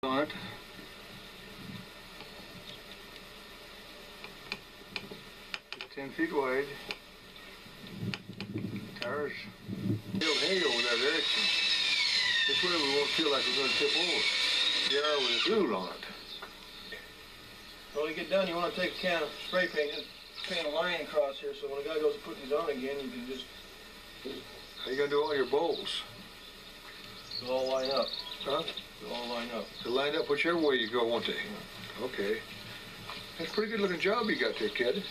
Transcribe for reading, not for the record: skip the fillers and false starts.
On it. It's 10 feet wide. Tires feel hay over that direction. This way we won't feel like we're going to tip over. They are with a duel on it. When you get done, you want to take a can of spray paint and paint a line across here, so when the guy goes to put these on again, you can just... How you going to do all your bowls? They'll all line up. Huh? They'll all line up. They'll line up whichever way you go, won't they? Okay. That's a pretty good looking job you got there, kid.